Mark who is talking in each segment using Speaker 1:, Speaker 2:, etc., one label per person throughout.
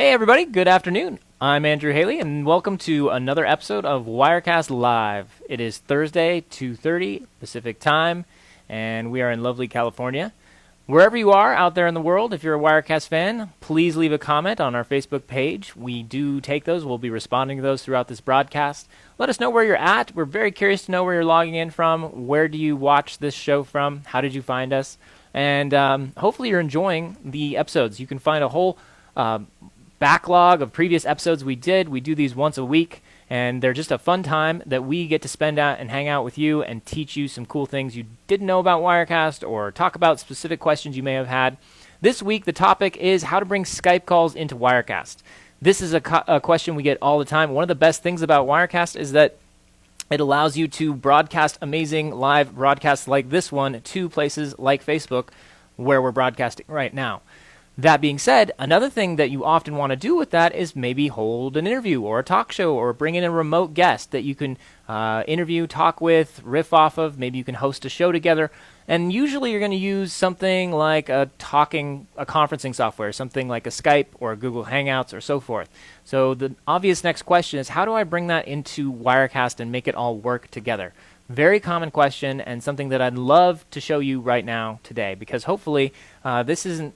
Speaker 1: Hey everybody, good afternoon. I'm Andrew Haley and welcome to another episode of Wirecast Live. It is Thursday, 2:30 Pacific Time, and we are in lovely California. Wherever you are out there in the world, if you're a Wirecast fan, please leave a comment on our Facebook page. We do take those. We'll be responding to those throughout this broadcast. Let us know where you're at. We're very curious to know where you're logging in from. Where do you watch this show from? How did you find us? And hopefully you're enjoying the episodes. You can find a whole backlog of previous episodes we did. We do these once a week, and they're just a fun time that we get to spend out and hang out with you and teach you some cool things you didn't know about Wirecast or talk about specific questions you may have had. This week, the topic is how to bring Skype calls into Wirecast. This is a question we get all the time. One of the best things about Wirecast is that it allows you to broadcast amazing live broadcasts like this one to places like Facebook, where we're broadcasting right now. That being said, another thing that you often want to do with that is maybe hold an interview or a talk show or bring in a remote guest that you can interview, talk with, riff off of. Maybe you can host a show together. And usually you're going to use something like a conferencing software, something like a Skype or a Google Hangouts or so forth. So the obvious next question is, how do I bring that into Wirecast and make it all work together? Very common question, and something that I'd love to show you right now today, because hopefully this isn't,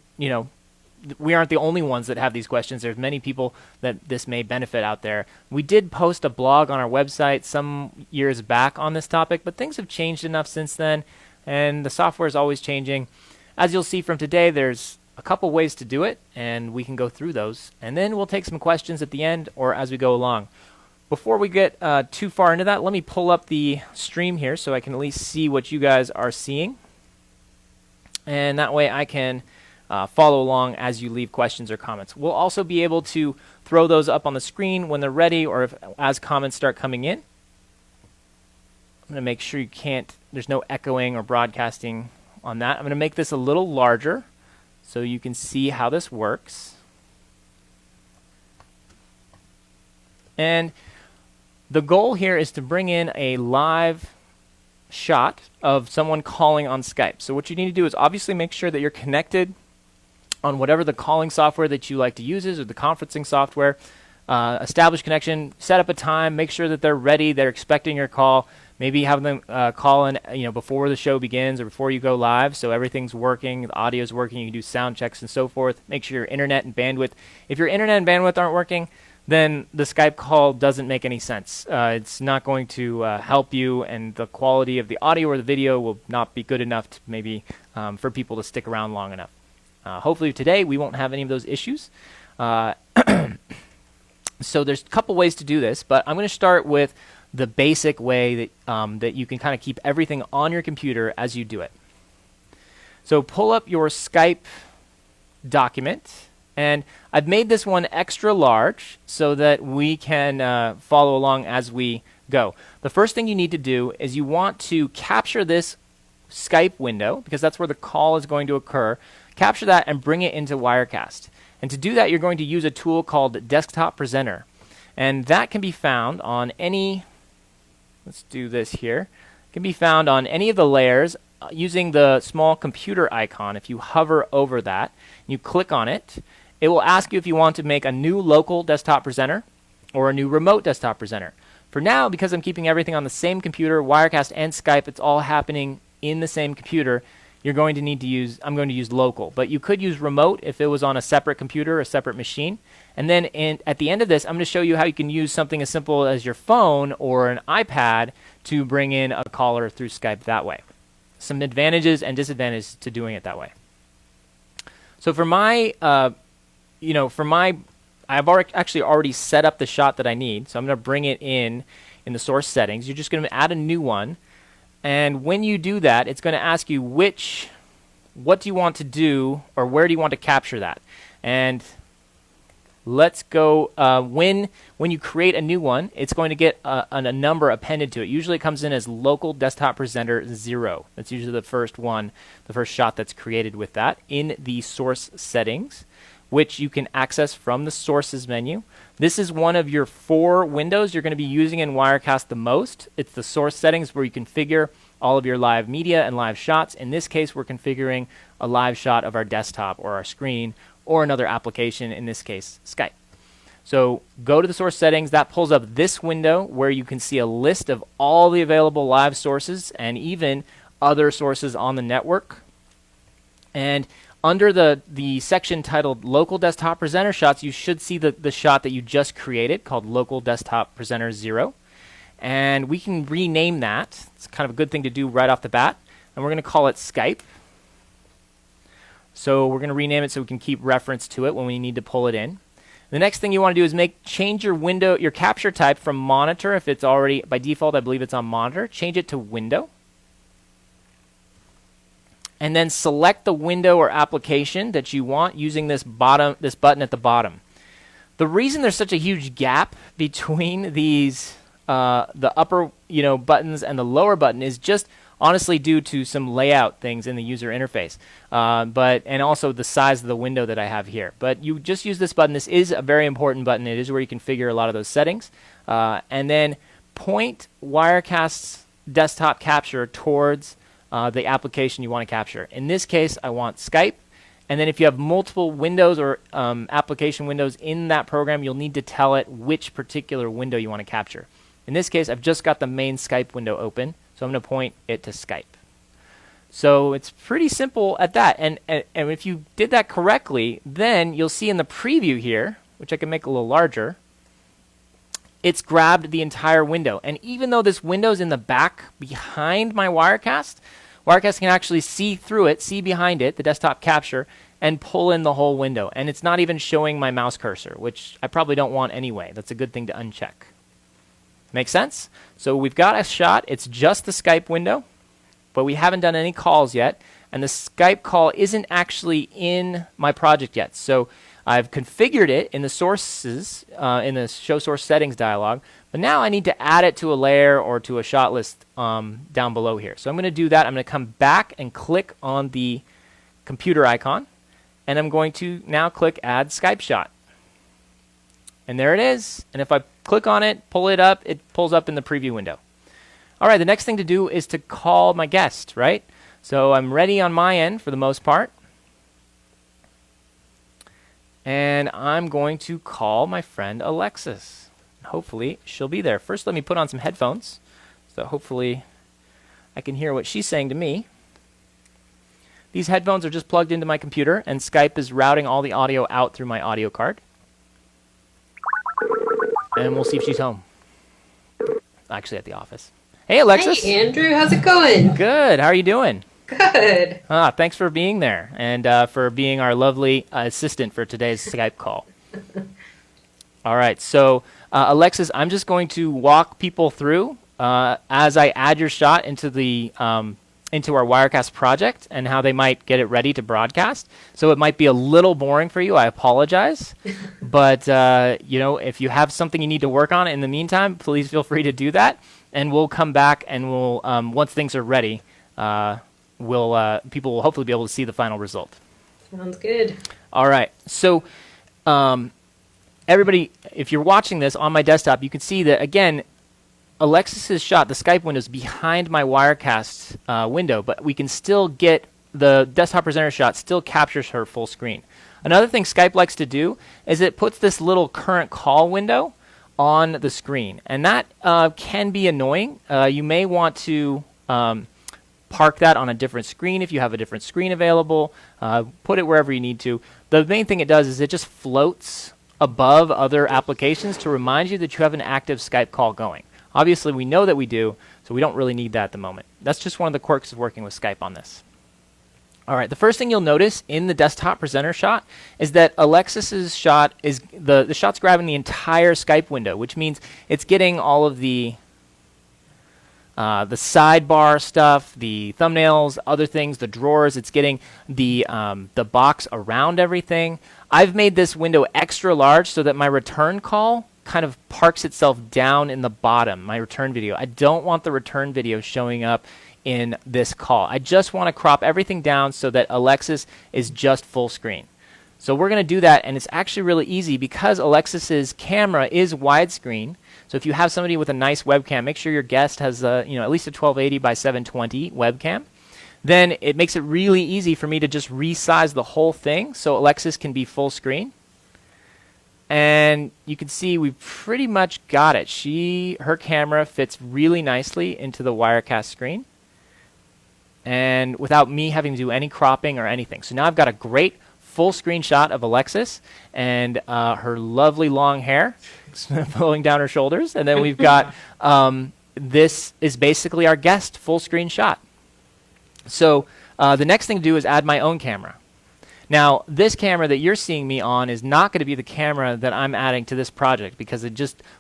Speaker 1: we aren't the only ones that have these questions. There's many people that this may benefit out there. We did post a blog on our website some years back on this topic, but things have changed enough since then, and the software is always changing. As you'll see from today, there's a couple ways to do it, and we can go through those. And then we'll take some questions at the end or as we go along. Before we get too far into that, let me pull up the stream here so I can at least see what you guys are seeing. And that way I can follow along as you leave questions or comments. We'll also be able to throw those up on the screen when they're ready, or as comments start coming in. I'm going to make sure there's no echoing or broadcasting on that. I'm going to make this a little larger so you can see how this works. And the goal here is to bring in a live shot of someone calling on Skype. So what you need to do is obviously make sure that you're connected on whatever the calling software that you like to use is, or the conferencing software. Establish connection, set up a time, make sure that they're ready, they're expecting your call. Maybe have them call in before the show begins or before you go live, so everything's working, the audio's working, you can do sound checks and so forth. Make sure your internet and bandwidth. If your internet and bandwidth aren't working, then the Skype call doesn't make any sense. It's not going to help you, and the quality of the audio or the video will not be good enough to maybe for people to stick around long enough. Hopefully today we won't have any of those issues. So there's a couple ways to do this, but I'm going to start with the basic way that you can kind of keep everything on your computer as you do it. So pull up your Skype document, and I've made this one extra large so that we can follow along as we go. The first thing you need to do is you want to capture this Skype window, because that's where the call is going to occur. Capture that and bring it into Wirecast. And to do that, you're going to use a tool called Desktop Presenter. And that can be found on let's do this here. It can be found on any of the layers using the small computer icon. If you hover over that, you click on it, it will ask you if you want to make a new local desktop presenter or a new remote desktop presenter. For now, because I'm keeping everything on the same computer, Wirecast and Skype, it's all happening in the same computer, I'm going to use local. But you could use remote if it was on a separate computer, a separate machine. And then at the end of this, I'm going to show you how you can use something as simple as your phone or an iPad to bring in a caller through Skype that way. Some advantages and disadvantages to doing it that way. So for I've actually already set up the shot that I need. So I'm going to bring it in the source settings. You're just going to add a new one. And when you do that, it's going to ask you what do you want to do, or where do you want to capture that? And let's go, when you create a new one, it's going to get a number appended to it. Usually it comes in as local desktop presenter 0. That's usually the first shot that's created with that in the source settings. which you can access from the Sources menu. This is one of your 4 windows you're going to be using in Wirecast the most. It's the Source settings where you configure all of your live media and live shots. In this case, we're configuring a live shot of our desktop or our screen or another application, in this case, Skype. So go to the Source settings. That pulls up this window where you can see a list of all the available live sources and even other sources on the network. And under the section titled Local Desktop Presenter Shots, you should see the shot that you just created called Local Desktop Presenter 0. And we can rename that. It's kind of a good thing to do right off the bat. And we're going to call it Skype. So we're going to rename it so we can keep reference to it when we need to pull it in. The next thing you want to do is change your capture type from monitor. If it's already, by default, I believe it's on monitor. Change it to window. And then select the window or application that you want using this button at the bottom. The reason there's such a huge gap between these the upper buttons and the lower button is just honestly due to some layout things in the user interface, and also the size of the window that I have here. But you just use this button. This is a very important button. It is where you configure a lot of those settings. And then point Wirecast's desktop capture towards the application you want to capture. In this case, I want Skype. And then if you have multiple windows or application windows in that program, you'll need to tell it which particular window you want to capture. In this case, I've just got the main Skype window open, so I'm going to point it to Skype. So it's pretty simple at that. And if you did that correctly, then you'll see in the preview here, which I can make a little larger, it's grabbed the entire window. And even though this window's in the back behind my Wirecast can actually see through it, see behind it, the desktop capture, and pull in the whole window. And it's not even showing my mouse cursor, which I probably don't want anyway. That's a good thing to uncheck. Make sense? So we've got a shot. It's just the Skype window, but we haven't done any calls yet. And the Skype call isn't actually in my project yet. So I've configured it in the sources, in the show source settings dialog, but now I need to add it to a layer or to a shot list down below here. So I'm going to do that. I'm going to come back and click on the computer icon, and I'm going to now click Add Skype Shot. And there it is. And if I click on it, pull it up, it pulls up in the preview window. All right, the next thing to do is to call my guest, right? So I'm ready on my end for the most part. And I'm going to call my friend Alexis. Hopefully she'll be there. First, let me put on some headphones, so hopefully I can hear what she's saying to me. These headphones are just plugged into my computer, and Skype is routing all the audio out through my audio card. And we'll see if she's home. Actually, at the office. Hey, Alexis.
Speaker 2: Hey, Andrew. How's it going?
Speaker 1: Good. How are you doing?
Speaker 2: Good.
Speaker 1: Thanks for being there and for being our lovely assistant for today's Skype call. All right. So, Alexis, I'm just going to walk people through as I add your shot into the into our Wirecast project and how they might get it ready to broadcast. So it might be a little boring for you. I apologize. But, if you have something you need to work on in the meantime, please feel free to do that. And we'll come back and we'll, once things are ready, people will hopefully be able to see the final result.
Speaker 2: Sounds good.
Speaker 1: All right. So, everybody, if you're watching this on my desktop, you can see that, again, Alexis's shot, the Skype window, is behind my Wirecast window, but we can still get the desktop presenter shot still captures her full screen. Another thing Skype likes to do is it puts this little current call window on the screen, and that can be annoying. You may want to park that on a different screen if you have a different screen available. Put it wherever you need to. The main thing it does is it just floats above other applications to remind you that you have an active Skype call going. Obviously, we know that we do, so we don't really need that at the moment. That's just one of the quirks of working with Skype on this. All right, the first thing you'll notice in the desktop presenter shot is that Alexis's shot is the shot's grabbing the entire Skype window, which means it's getting all of the sidebar stuff, the thumbnails, other things, the drawers. It's getting the box around everything. I've made this window extra large so that my return call kind of parks itself down in the bottom, my return video. I don't want the return video showing up in this call. I just want to crop everything down so that Alexis is just full screen. So we're going to do that, and it's actually really easy because Alexis's camera is widescreen. So if you have somebody with a nice webcam, make sure your guest has at least a 1280 by 720 webcam. Then it makes it really easy for me to just resize the whole thing so Alexis can be full screen. And you can see we pretty much got it. Her camera fits really nicely into the Wirecast screen, and without me having to do any cropping or anything. So now I've got a great full screen shot of Alexis and her lovely long hair flowing down her shoulders. And then we've got this is basically our guest full screen shot. So the next thing to do is add my own camera. Now, this camera that you're seeing me on is not going to be the camera that I'm adding to this project because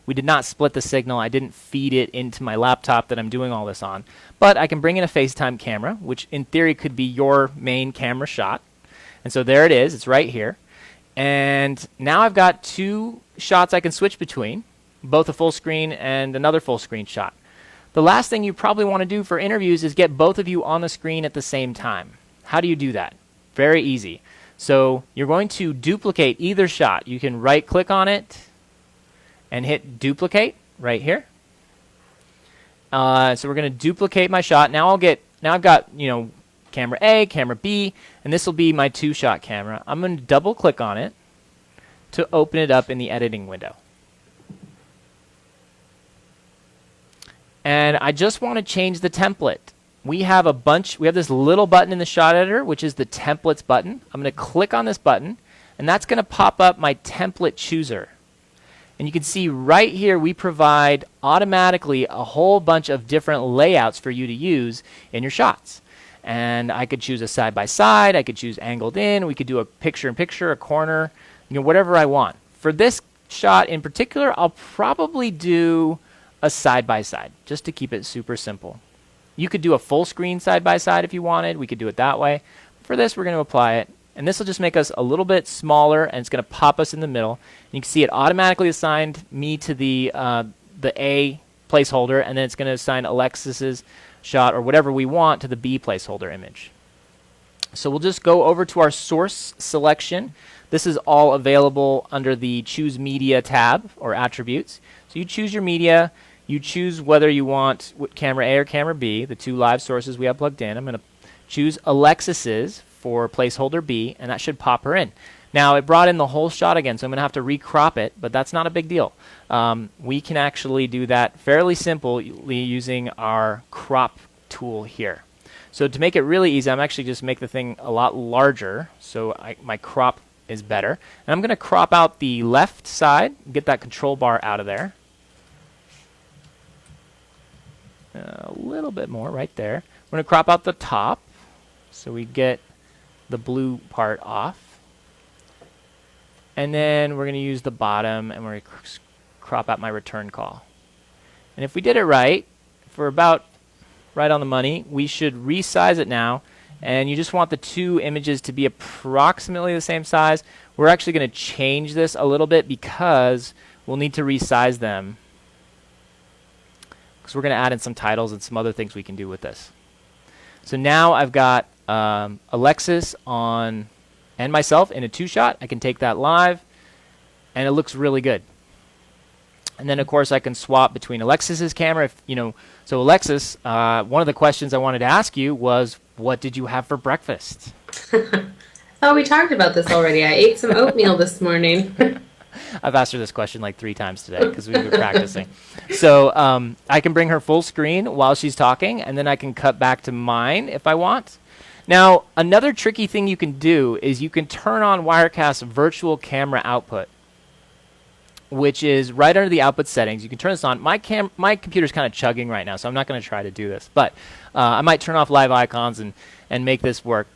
Speaker 1: we did not split the signal. I didn't feed it into my laptop that I'm doing all this on. But I can bring in a FaceTime camera, which in theory could be your main camera shot. And so there it is. It's right here. And now I've got two shots I can switch between, both a full screen and another full screen shot. The last thing you probably want to do for interviews is get both of you on the screen at the same time. How do you do that? Very easy. So you're going to duplicate either shot. You can right-click on it and hit duplicate right here. So we're going to duplicate my shot. Now I've got camera A, camera B, and this will be my two-shot camera. I'm going to double-click on it to open it up in the editing window. And I just want to change the template. We have this little button in the shot editor, which is the templates button. I'm going to click on this button, and that's going to pop up my template chooser. And you can see right here we provide automatically a whole bunch of different layouts for you to use in your shots. And I could choose a side-by-side, I could choose angled in, we could do a picture-in-picture, a corner, whatever I want. For this shot in particular, I'll probably do a side-by-side, just to keep it super simple. You could do a full screen side-by-side if you wanted. We could do it that way. For this, we're going to apply it. And this will just make us a little bit smaller, and it's going to pop us in the middle. And you can see it automatically assigned me to the A placeholder, and then it's going to assign Alexis's shot or whatever we want to the B placeholder image. So we'll just go over to our source selection. This is all available under the Choose Media tab or attributes. So you choose your media. You choose whether you want camera A or camera B, the two live sources we have plugged in. I'm going to choose Alexis's for placeholder B, and that should pop her in. Now, it brought in the whole shot again, so I'm going to have to recrop it, but that's not a big deal. We can actually do that fairly simply using our crop tool here. So to make it really easy, I'm actually just make the thing a lot larger, so my crop is better. And I'm going to crop out the left side, get that control bar out of there. A little bit more right there. We're going to crop out the top so we get the blue part off. And then we're going to use the bottom, and we're going to crop out my return call. And if we did it right, if we're about right on the money, we should resize it now. And you just want the two images to be approximately the same size. We're actually going to change this a little bit because we'll need to resize them, because we're going to add in some titles and some other things we can do with this. So now I've got Alexis on and myself in a two-shot. I can take that live, and it looks really good. And then, of course, I can swap between Alexis's camera. So Alexis, one of the questions I wanted to ask you was, what did you have for breakfast?
Speaker 2: Oh, we talked about this already. I ate some oatmeal this morning.
Speaker 1: I've asked her this question like 3 times today because we've been practicing. So I can bring her full screen while she's talking, and then I can cut back to mine if I want. Now, another tricky thing you can do is you can turn on Wirecast's virtual camera output, which is right under the output settings. You can turn this on. My computer's kind of chugging right now, so I'm not going to try to do this. But I might turn off live icons and make this work.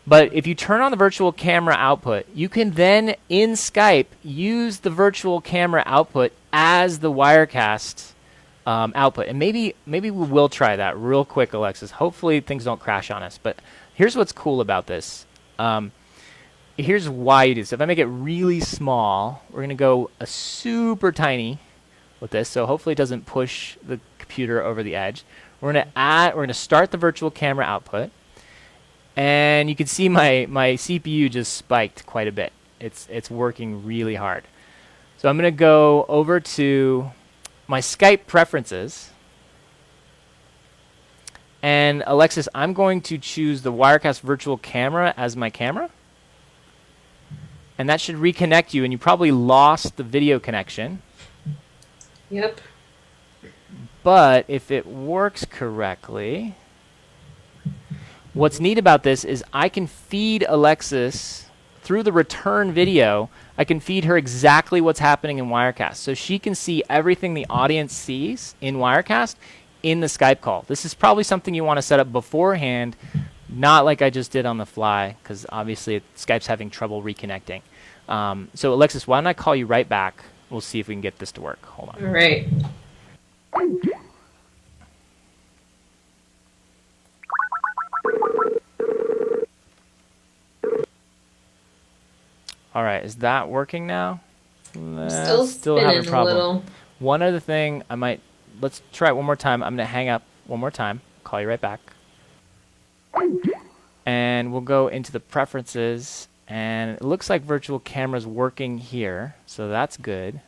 Speaker 1: But if you turn on the virtual camera output, you can then, in Skype, use the virtual camera output as the Wirecast output. And maybe we will try that real quick, Alexis. Hopefully things don't crash on us. But here's what's cool about this. Here's why you do this. If I make it really small, we're going to go a super tiny with this. So hopefully it doesn't push the computer over the edge. We're going to start the virtual camera output. And you can see my CPU just spiked quite a bit. It's working really hard. So I'm going to go over to my Skype preferences. And Alexis, I'm going to choose the Wirecast virtual camera as my camera. And that should reconnect you, and you probably lost the video connection.
Speaker 2: Yep.
Speaker 1: But if it works correctly, what's neat about this is I can feed Alexis through the return video. I can feed her exactly what's happening in Wirecast. So she can see everything the audience sees in Wirecast in the Skype call. This is probably something you want to set up beforehand, not like I just did on the fly, because obviously Skype's having trouble reconnecting. So Alexis, why don't I call you right back? We'll see if we can get this to work. Hold on.
Speaker 2: All right.
Speaker 1: All right, is that working now?
Speaker 2: Still
Speaker 1: having a
Speaker 2: spinning a
Speaker 1: problem.
Speaker 2: little.
Speaker 1: One other thing, let's try it one more time. I'm going to hang up one more time, call you right back. And we'll go into the preferences, and it looks like virtual camera's working here, so that's good.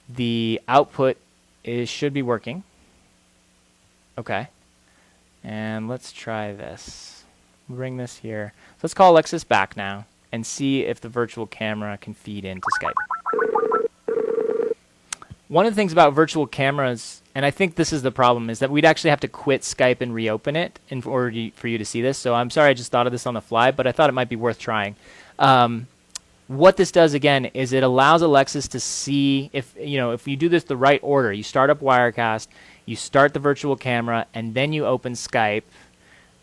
Speaker 1: The output should be working. Okay. And let's try this. Bring this here. So let's call Alexis back now and see if the virtual camera can feed into Skype. One of the things about virtual cameras, and I think this is the problem, is that we'd actually have to quit Skype and reopen it in order for you to see this. So I'm sorry I just thought of this on the fly, but I thought it might be worth trying. What this does, again, is it allows Alexis to see if you do this the right order. You start up Wirecast, you start the virtual camera, and then you open Skype,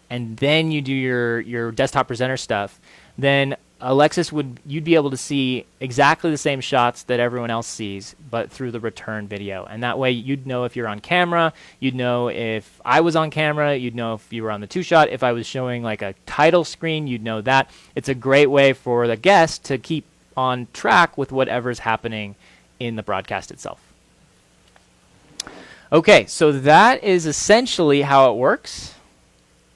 Speaker 1: and then you do your desktop presenter stuff. Then Alexis, you'd be able to see exactly the same shots that everyone else sees, but through the return video. And that way you'd know if you're on camera, you'd know if I was on camera, you'd know if you were on the two-shot. If I was showing like a title screen, you'd know that. It's a great way for the guest to keep on track with whatever's happening in the broadcast itself. Okay, so that is essentially how it works.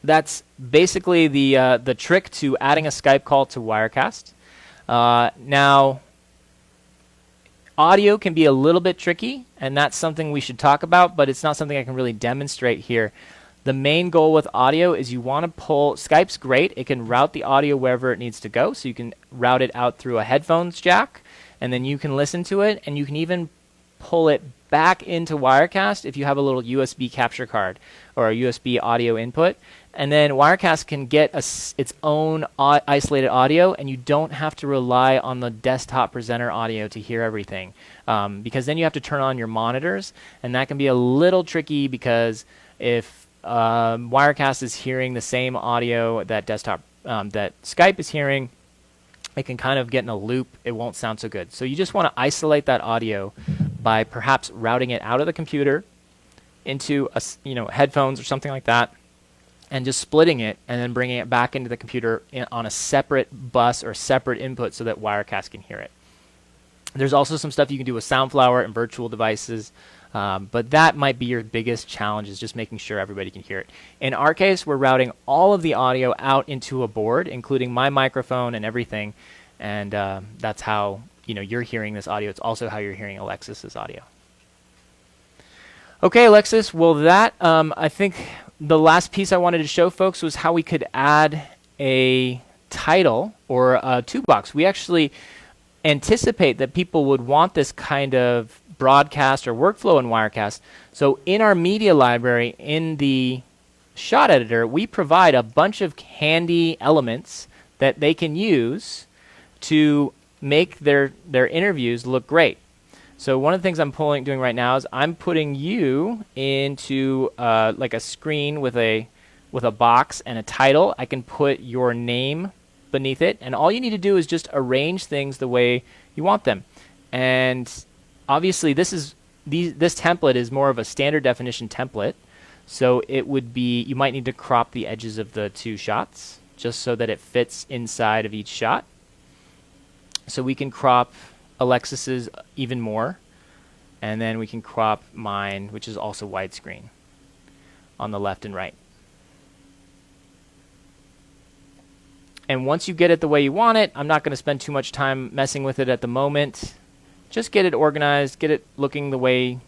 Speaker 1: That's basically the trick to adding a Skype call to Wirecast. Now, audio can be a little bit tricky, and that's something we should talk about, but it's not something I can really demonstrate here. The main goal with audio is you want to pull, Skype's great, it can route the audio wherever it needs to go, so you can route it out through a headphones jack, and then you can listen to it, and you can even pull it back into Wirecast if you have a little USB capture card or a USB audio input. And then Wirecast can get its own isolated audio, and you don't have to rely on the desktop presenter audio to hear everything, because then you have to turn on your monitors, and that can be a little tricky because if Wirecast is hearing the same audio that that Skype is hearing, it can kind of get in a loop. It won't sound so good. So you just want to isolate that audio by perhaps routing it out of the computer into headphones or something like that, and just splitting it and then bringing it back into the computer on a separate bus or separate input so that Wirecast can hear it. There's also some stuff you can do with Soundflower and virtual devices, but that might be your biggest challenge, is just making sure everybody can hear it. In our case, we're routing all of the audio out into a board, including my microphone and everything, and that's how you're hearing this audio. It's also how you're hearing Alexis's audio. Okay, Alexis, well that, I think the last piece I wanted to show folks was how we could add a title or a two box. We actually anticipate that people would want this kind of broadcast or workflow in Wirecast. So in our media library, in the shot editor, we provide a bunch of handy elements that they can use to make their interviews look great. So one of the things I'm doing right now is I'm putting you into like a screen with a box and a title. I can put your name beneath it, and all you need to do is just arrange things the way you want them. And obviously this template is more of a standard definition template, so it would be, you might need to crop the edges of the two shots just so that it fits inside of each shot. So we can crop Alexis's even more, and then we can crop mine, which is also widescreen, on the left and right. And once you get it the way you want it, I'm not going to spend too much time messing with it at the moment. Just get it organized, get it looking the way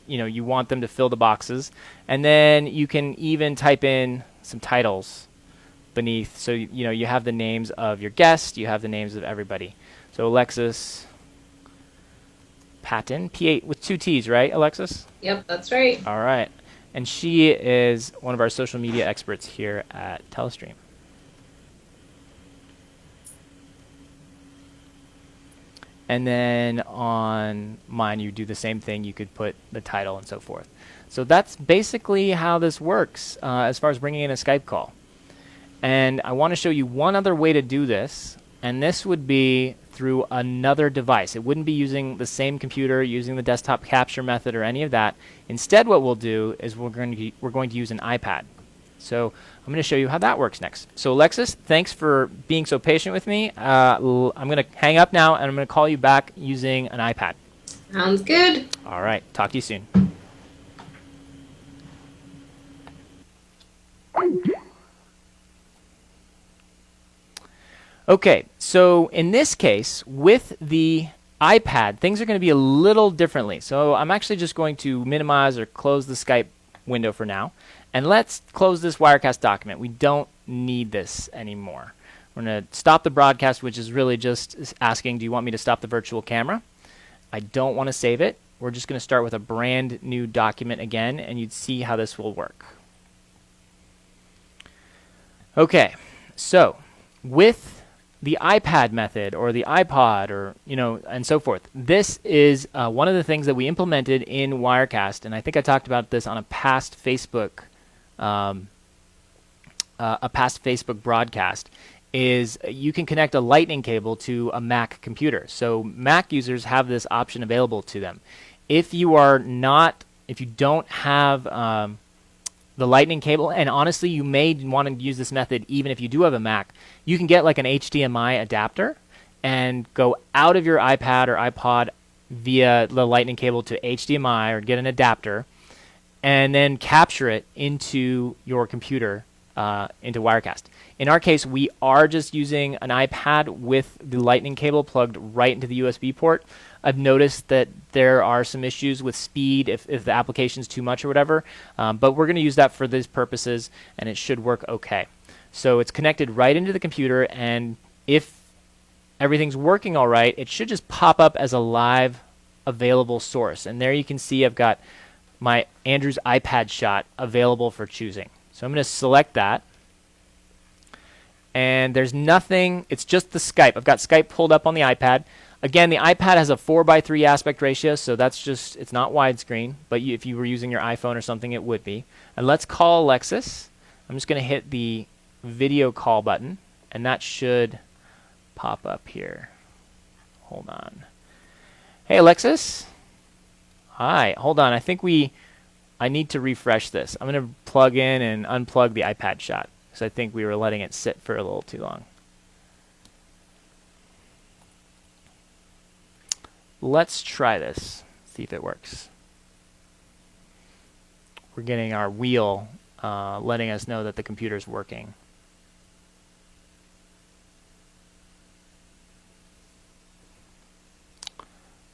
Speaker 1: you want them to fill the boxes. And then you can even type in some titles beneath. So you have the names of your guest, you have the names of everybody. So Alexis Patton, P8 with 2 T's, right, Alexis?
Speaker 2: Yep, that's right.
Speaker 1: All right. And she is one of our social media experts here at Telestream. And then on mine, you do the same thing. You could put the title and so forth. So that's basically how this works as far as bringing in a Skype call. And I want to show you one other way to do this, and this would be through another device. It wouldn't be using the same computer, using the desktop capture method or any of that. Instead, what we'll do is we're going to use an iPad. So I'm going to show you how that works next. So Alexis, thanks for being so patient with me. I'm going to hang up now, and I'm going to call you back using an iPad.
Speaker 2: Sounds good.
Speaker 1: All right. Talk to you soon. Okay, so in this case, with the iPad, things are going to be a little differently. So I'm actually just going to minimize or close the Skype window for now. And let's close this Wirecast document. We don't need this anymore. We're going to stop the broadcast, which is really just asking, do you want me to stop the virtual camera? I don't want to save it. We're just going to start with a brand new document again, and you'd see how this will work. Okay, so with the iPad method or the iPod or, and so forth. This is one of the things that we implemented in Wirecast, and I think I talked about this on a past Facebook broadcast, is you can connect a lightning cable to a Mac computer. So Mac users have this option available to them. If you don't have the lightning cable, and honestly, you may want to use this method even if you do have a Mac. You can get like an HDMI adapter and go out of your iPad or iPod via the lightning cable to HDMI or get an adapter and then capture it into your computer, into Wirecast. In our case, we are just using an iPad with the lightning cable plugged right into the USB port. I've noticed that there are some issues with speed if the application's too much or whatever, but we're going to use that for these purposes, and it should work okay. So it's connected right into the computer, and if everything's working all right, it should just pop up as a live available source. And there you can see I've got my Andrew's iPad shot available for choosing. So I'm going to select that. And there's nothing, it's just the Skype. I've got Skype pulled up on the iPad. Again, the iPad has a 4:3 aspect ratio, so that's just, it's not widescreen, but if you were using your iPhone or something, it would be. And let's call Alexis. I'm just going to hit the video call button, and that should pop up here. Hold on. Hey, Alexis. Hi. Hold on. I think I need to refresh this. I'm going to plug in and unplug the iPad shot, because I think we were letting it sit for a little too long. Let's try this, see if it works. We're getting our wheel letting us know that the computer's working.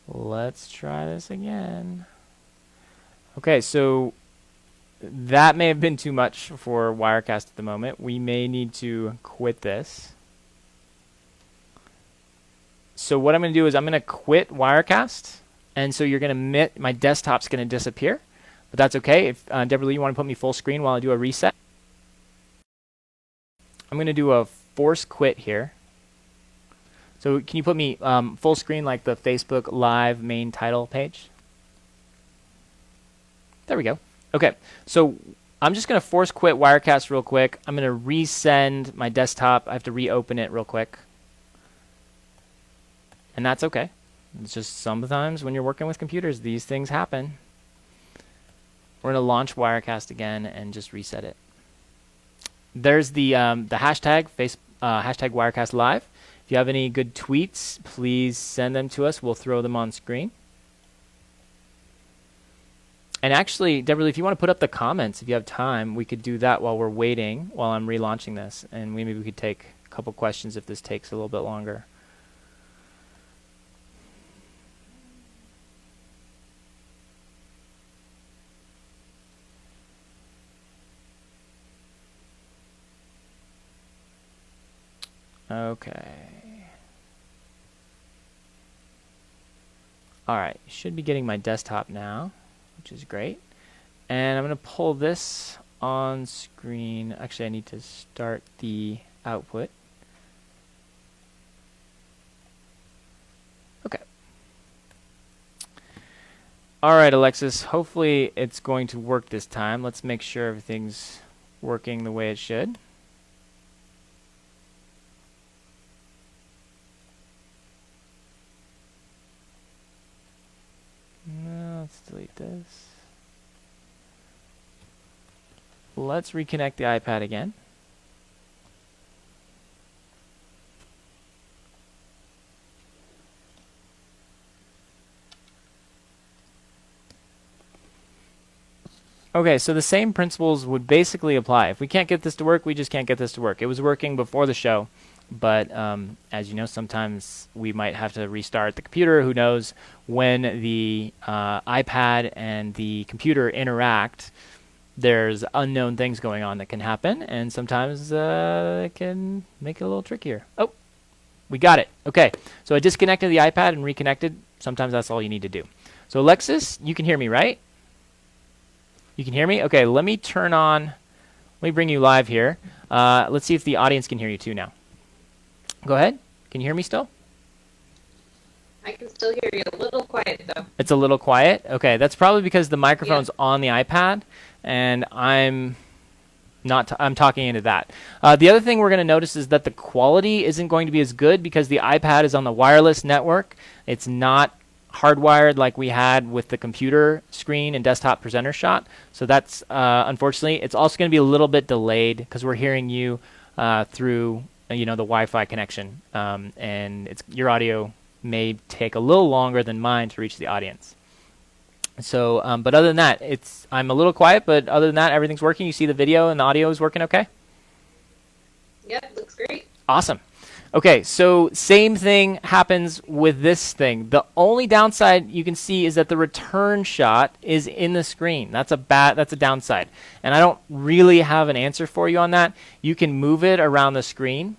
Speaker 1: Let's try this again. Okay, so that may have been too much for Wirecast at the moment. We may need to quit this. So what I'm going to do is I'm going to quit Wirecast, and so you're going to my desktop's going to disappear, but that's okay. If Deborah Lee, you want to put me full screen while I do a reset? I'm going to do a force quit here. So can you put me full screen like the Facebook Live main title page? There we go. Okay, so I'm just going to force quit Wirecast real quick. I'm going to resend my desktop. I have to reopen it real quick. And that's okay. It's just sometimes when you're working with computers, these things happen. We're going to launch Wirecast again and just reset it. There's the hashtag, hashtag WirecastLive. If you have any good tweets, please send them to us. We'll throw them on screen. And actually, Deborah, if you want to put up the comments, if you have time, we could do that while we're waiting, while I'm relaunching this, and maybe we could take couple questions if this takes a little bit longer. Okay. All right, should be getting my desktop now, which is great. And I'm going to pull this on screen. Actually, I need to start the output. Okay. All right, Alexis, hopefully it's going to work this time. Let's make sure everything's working the way it should. Let's delete this. Let's reconnect the iPad again. Okay, so the same principles would basically apply. If we can't get this to work, we just can't get this to work. It was working before the show, but as you know, sometimes we might have to restart the computer. Who knows? When the iPad and the computer interact, there's unknown things going on that can happen, and sometimes it can make it a little trickier. Oh, we got it. Okay, so I disconnected the iPad and reconnected. Sometimes that's all you need to do. So Alexis, you can hear me, right? You can hear me? Okay, let me turn on, let me bring you live here. Let's see if the audience can hear you too now. Go ahead. Can you hear me still?
Speaker 2: I can still hear you. A little quiet, though.
Speaker 1: It's a little quiet? Okay, that's probably because the microphone's on the iPad, and I'm talking into that. The other thing we're going to notice is that the quality isn't going to be as good because the iPad is on the wireless network. It's not hardwired like we had with the computer screen and desktop presenter shot. So that's, unfortunately, it's also going to be a little bit delayed because we're hearing you through, the Wi-Fi connection. And your audio may take a little longer than mine to reach the audience. So, but other than that, I'm a little quiet, but other than that, everything's working. You see the video and the audio is working okay?
Speaker 2: Yep, looks great.
Speaker 1: Awesome. Okay, so same thing happens with this thing. The only downside you can see is that the return shot is in the screen. That's a downside. And I don't really have an answer for you on that. You can move it around the screen,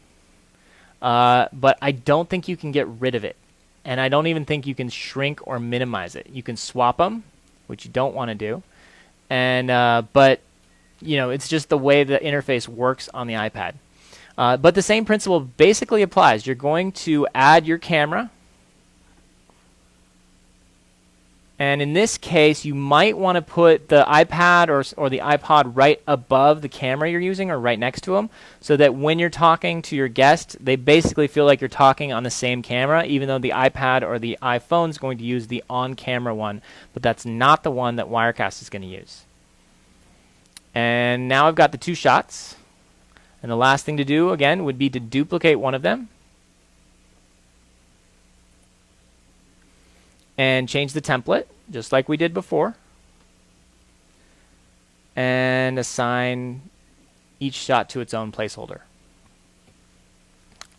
Speaker 1: but I don't think you can get rid of it. And I don't even think you can shrink or minimize it. You can swap them, which you don't want to do. And but it's just the way the interface works on the iPad. But the same principle basically applies. You're going to add your camera. And in this case, you might want to put the iPad or the iPod right above the camera you're using or right next to them so that when you're talking to your guest, they basically feel like you're talking on the same camera, even though the iPad or the iPhone is going to use the on-camera one. But that's not the one that Wirecast is going to use. And now I've got the two shots. And the last thing to do, again, would be to duplicate one of them. And change the template, just like we did before. And assign each shot to its own placeholder.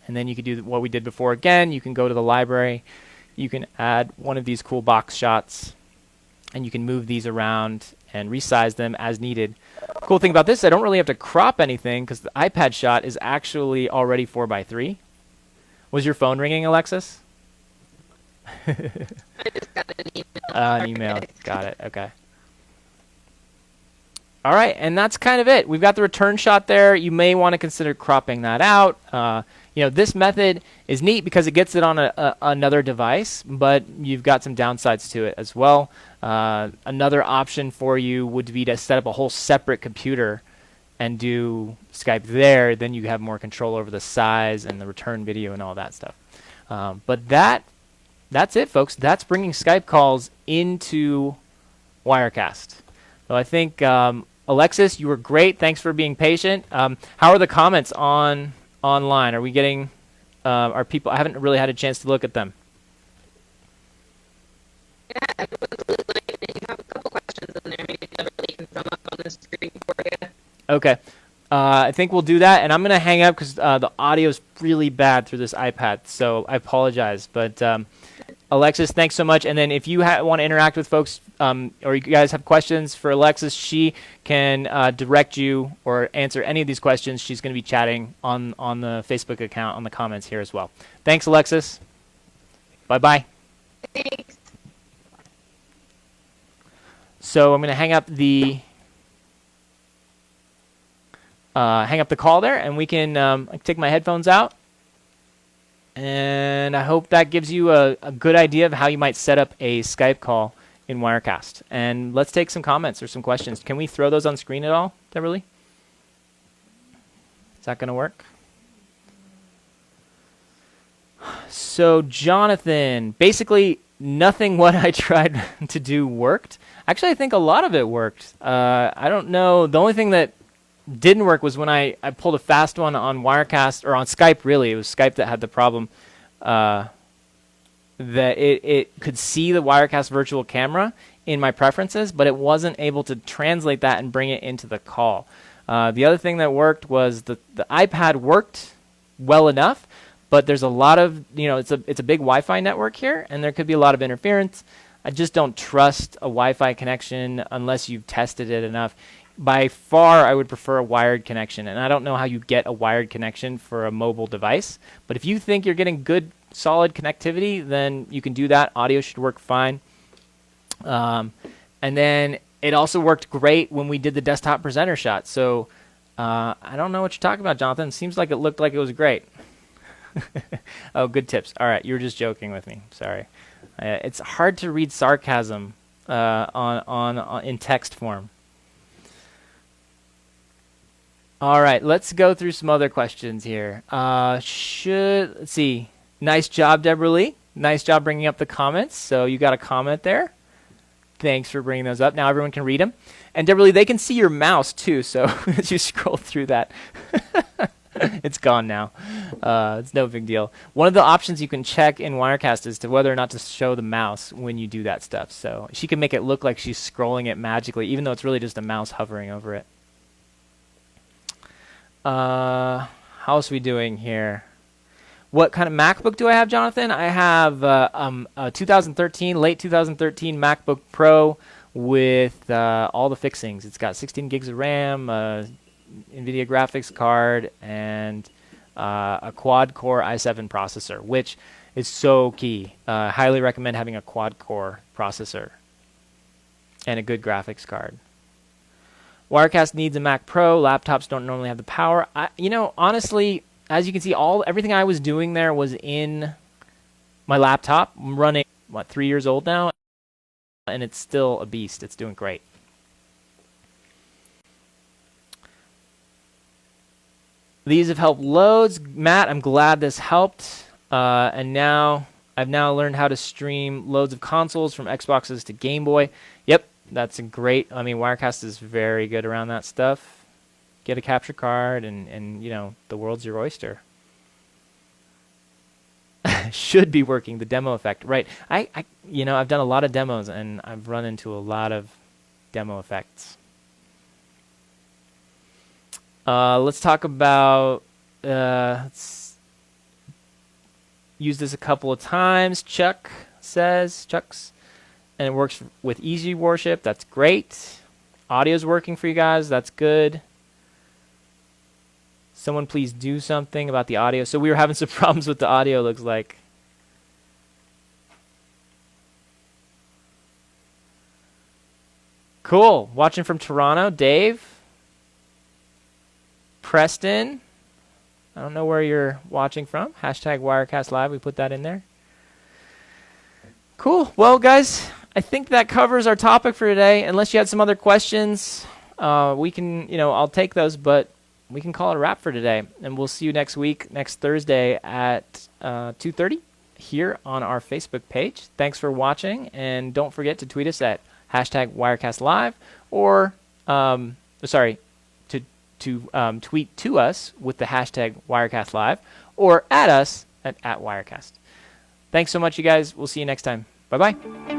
Speaker 1: And then you can do what we did before again. You can go to the library. You can add one of these cool box shots. And you can move these around and resize them as needed. Cool thing about this, I don't really have to crop anything because the iPad shot is actually already 4:3. Was your phone ringing, Alexis?
Speaker 2: I just got an email.
Speaker 1: An email. Got it. Okay. All right, and that's kind of it. We've got the return shot there. You may want to consider cropping that out. This method is neat because it gets it on another device, but you've got some downsides to it as well. Another option for you would be to set up a whole separate computer and do Skype there. Then you have more control over the size and the return video and all that stuff. But that's it, folks. That's bringing Skype calls into Wirecast. So I think, Alexis, you were great. Thanks for being patient. How are the comments online? Are we getting, are people, I haven't really had a chance to look at them.
Speaker 2: Yeah, everyone's really liking it. You have a couple questions in there. Maybe Beverly can sum up on the screen for you.
Speaker 1: Okay. I think we'll do that, and I'm going to hang up because the audio is really bad through this iPad, so I apologize. But Alexis, thanks so much. And then if you want to interact with folks or you guys have questions for Alexis, she can direct you or answer any of these questions. She's going to be chatting on the Facebook account on the comments here as well. Thanks, Alexis. Bye-bye.
Speaker 2: Thanks.
Speaker 1: So I'm going to hang up the call there, and we can take my headphones out. And I hope that gives you a good idea of how you might set up a Skype call in Wirecast. And let's take some comments or some questions. Can we throw those on screen at all, Deborah-Lee? Is that going to work? So, Jonathan, basically nothing what I tried to do worked. Actually, I think a lot of it worked. I don't know. The only thing that didn't work was when I pulled a fast one on Wirecast, or on Skype, really. It was Skype that had the problem that it could see the Wirecast virtual camera in my preferences, but it wasn't able to translate that and bring it into the call. The other thing that worked was the iPad worked well enough, but there's a lot of, it's a big Wi-Fi network here, and there could be a lot of interference. I just don't trust a Wi-Fi connection unless you've tested it enough. By far, I would prefer a wired connection, and I don't know how you get a wired connection for a mobile device, but if you think you're getting good, solid connectivity, then you can do that. Audio should work fine. And then it also worked great when we did the desktop presenter shot, so I don't know what you're talking about, Jonathan. It seems like it looked like it was great. Oh, good tips. All right, you were just joking with me. Sorry. It's hard to read sarcasm in text form. All right, let's go through some other questions here. Let's see. Nice job, Deborah-Lee. Nice job bringing up the comments. So you got a comment there. Thanks for bringing those up. Now everyone can read them. And Deborah-Lee, they can see your mouse too. So as you scroll through that, it's gone now. It's no big deal. One of the options you can check in Wirecast is to whether or not to show the mouse when you do that stuff. So she can make it look like she's scrolling it magically, even though it's really just a mouse hovering over it. How else are we doing here? What kind of MacBook do I have, Jonathan? I have a 2013, late 2013 MacBook Pro with all the fixings. It's got 16 gigs of RAM, NVIDIA graphics card, and a quad-core i7 processor, which is so key. Highly recommend having a quad-core processor and a good graphics card. Wirecast needs a Mac Pro. Laptops don't normally have the power. Honestly, as you can see, everything I was doing there was in my laptop. I'm running, 3 years old now, and it's still a beast. It's doing great. These have helped loads. Matt, I'm glad this helped. And now I've learned how to stream loads of consoles from Xboxes to Game Boy. Yep. That's a great, Wirecast is very good around that stuff. Get a capture card and the world's your oyster. Should be working, the demo effect. Right. I've done a lot of demos and I've run into a lot of demo effects. Let's talk about, let's use this a couple of times. Chuck's. And it works with easy worship. That's great. Audio's working for you guys. That's good. Someone please do something about the audio. So we were having some problems with the audio, looks like. Cool. Watching from Toronto. Dave. Preston. I don't know where you're watching from. #WirecastLive. We put that in there. Cool. Well, guys, I think that covers our topic for today. Unless you had some other questions, we can, I'll take those, but we can call it a wrap for today. And we'll see you next week, next Thursday at 2:30 here on our Facebook page. Thanks for watching, and don't forget to tweet us at #WirecastLive or, tweet to us with the #WirecastLive or at us at Wirecast. Thanks so much, you guys. We'll see you next time. Bye-bye.